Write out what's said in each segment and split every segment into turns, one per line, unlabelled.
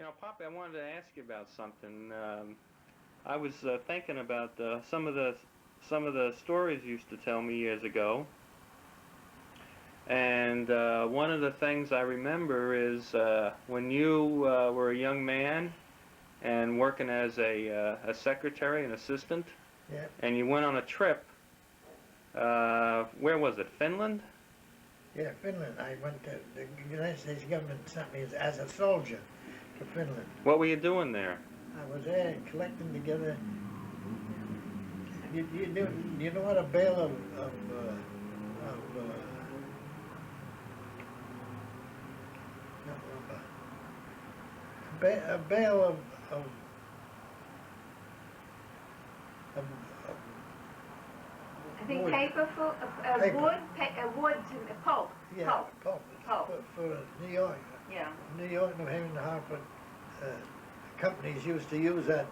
You know, Poppy, I wanted to ask you about something. I was thinking about some of the stories you used to tell me years ago, and one of the things I remember is when you were a young man and working as a secretary, an assistant,
Yeah,
and you went on a trip. Where was it? Finland?
yeah, Finland. I went to the United States government sent me as a soldier to Finland.
What were you doing there?
I was there collecting together. You know what a bale of not rubber, a bale of, of, of
I think
wood.
paper for
Paper.
wood to pulp.
Yeah,
Pulp.
pulp.
Pulp.
For New York.
Yeah.
New York, New Haven, Hartford uh, companies used to use that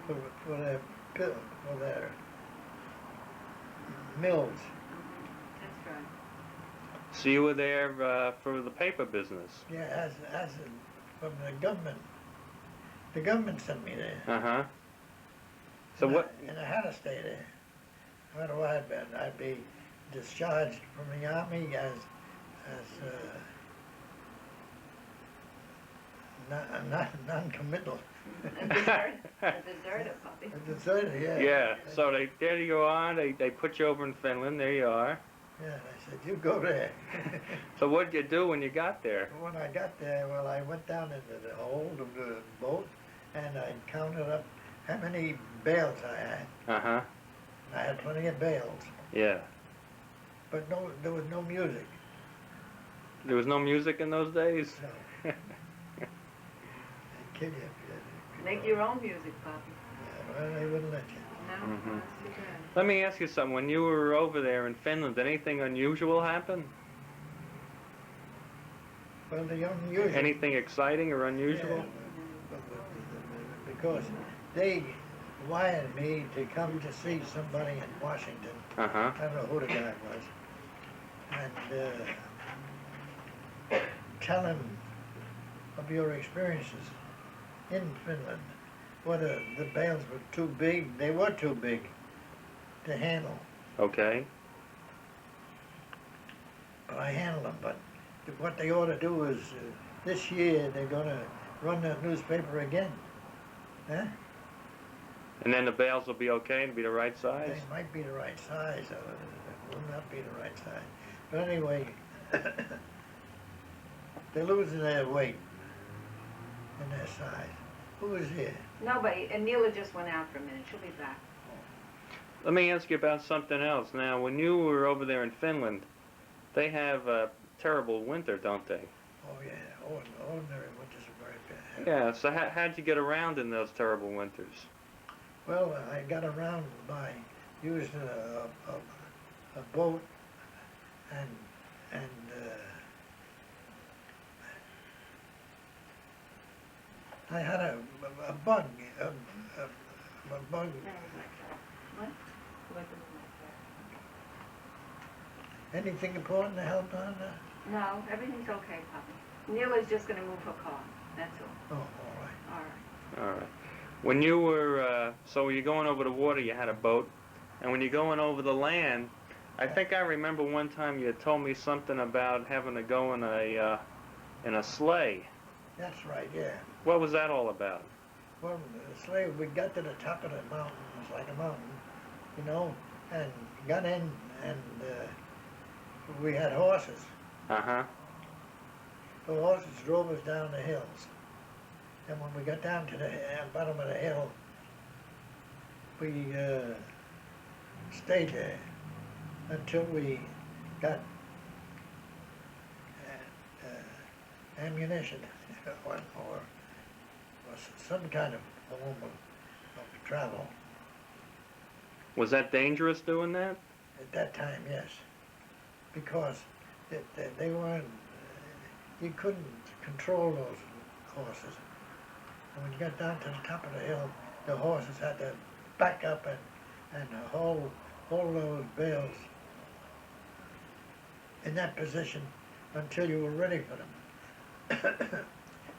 Mm-hmm.
for their for their mills.
That's right.
So you were there for the paper business.
Yeah, from the government. The government sent me there.
Uh-huh. So
and
what?
I had to stay there. No matter what I'd be discharged from the army as non-committal.
A deserter puppy.
A deserter, yeah.
Yeah, so there you are, they put you over in Finland, there you are.
Yeah, I said, you go there.
So what did you do when you got there?
When I got there, well, I went down into the hold of the boat and I counted up how many bales I had.
Uh-huh,
I had plenty of bales,
yeah.
but there was no music.
There was no music in those days?
No. I kid you.
Make your own music, puppy.
Yeah, well, they wouldn't let you.
No,
Mhm.
that's too bad.
Let me ask you something, when you were over there in Finland, did anything unusual happen?
Well, the unusual.
Anything exciting or unusual?
Yeah, because they wired me to come to see somebody in Washington.
Uh-huh,
I don't know who the guy was. And tell him of your experiences in Finland. Whether the bales were too big, they were too big to handle.
okay.
But I handled them. But what they ought to do is this year they're going to run the newspaper again. Huh?
And then the bales will be okay, it'll be the right size?
They might be the right size, or it will not be the right size. But anyway, they're losing their weight and their size. Who is here?
Nobody. And Neela just went out for a minute. She'll be back.
Let me ask you about something else. Now, when you were over there in Finland, they have a terrible winter, don't they?
Oh yeah, ordinary winters are very bad.
Yeah, so how'd you get around in those terrible winters?
Well, I got around by using a boat and I had a bug, a bug.
What?
Anything important to help on that?
No, everything's okay, puppy. Neela's just going to move her car. That's all.
Oh, all right.
All right.
All right. When you were, so you're going over the water, you had a boat, and when you're going over the land, I think I remember one time you had told me something about having to go in a sleigh.
That's right, yeah.
What was that all about?
Well, the sleigh, we got to the top of the mountain, it's like a mountain, you know, and got in and we had horses.
Uh-huh.
The horses drove us down the hills. And when we got down to the bottom of the hill, we stayed there until we got ammunition or some kind of form of travel.
Was that dangerous doing that?
At that time, yes, because they weren't. You couldn't control those horses. And when you got down to the top of the hill, the horses had to back up and hold those bales in that position until you were ready for them.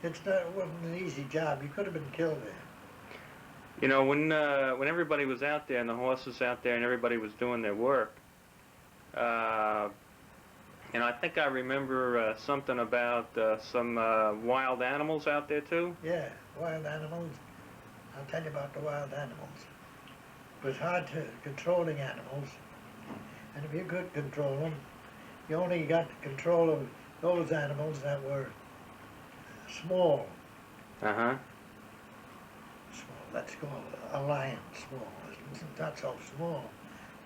it wasn't an easy job. You could have been killed there.
You know, when everybody was out there and the horses out there and everybody was doing their work, uh, you know, I think I remember something about some wild animals out there too.
Yeah, wild animals. I'll tell you about the wild animals. It was hard to controlling animals, and if you could control them, you only got control of those animals that were small.
Uh-huh.
Small. Let's go a lion small. It's not so small,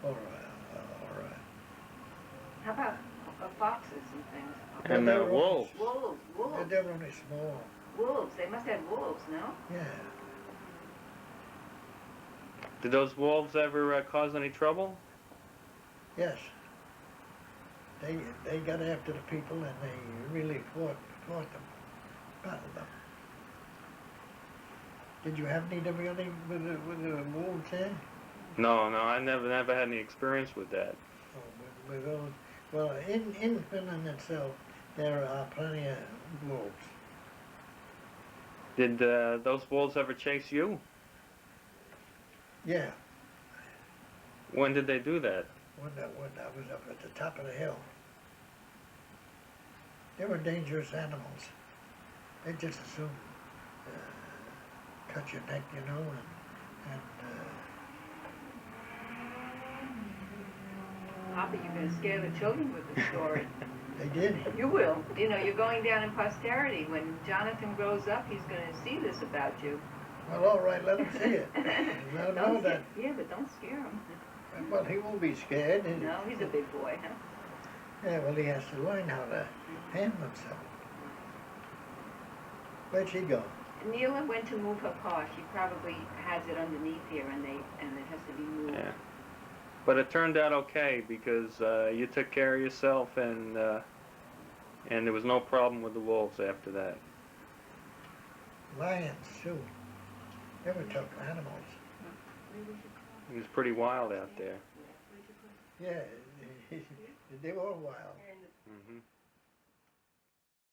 or
How about foxes and things?
And
they were
wolves.
Wolves.
They're only small.
Wolves. They must have wolves, no?
Yeah.
Did those wolves ever cause any trouble?
Yes. They got after the people and they really fought them, battled them. Did you have any difficulty with the wolves there?
No, I never had any experience with that.
Oh, with those? Well, in Finland itself, there are plenty of wolves.
Did those wolves ever chase you?
Yeah.
When did they do that?
When I was up at the top of the hill. They were dangerous animals. They just as soon cut your neck, you know, and
Papa, you're going to scare the children with the story.
they did.
You will. You know, you're going down in posterity. When Jonathan grows up, he's going to see this about you.
Well, all right, let him see it. Let him know that.
Yeah, but don't scare him.
Well, he won't be scared.
No, he's a big boy, huh?
Yeah, well, he has to learn how to handle himself. Where'd she go?
Neela went to move her car. She probably has it underneath here, and it has to be moved.
Yeah. But it turned out okay because you took care of yourself and there was no problem with the wolves after that.
Lions, too. They were tough animals.
It was pretty wild out there.
Yeah, they were wild.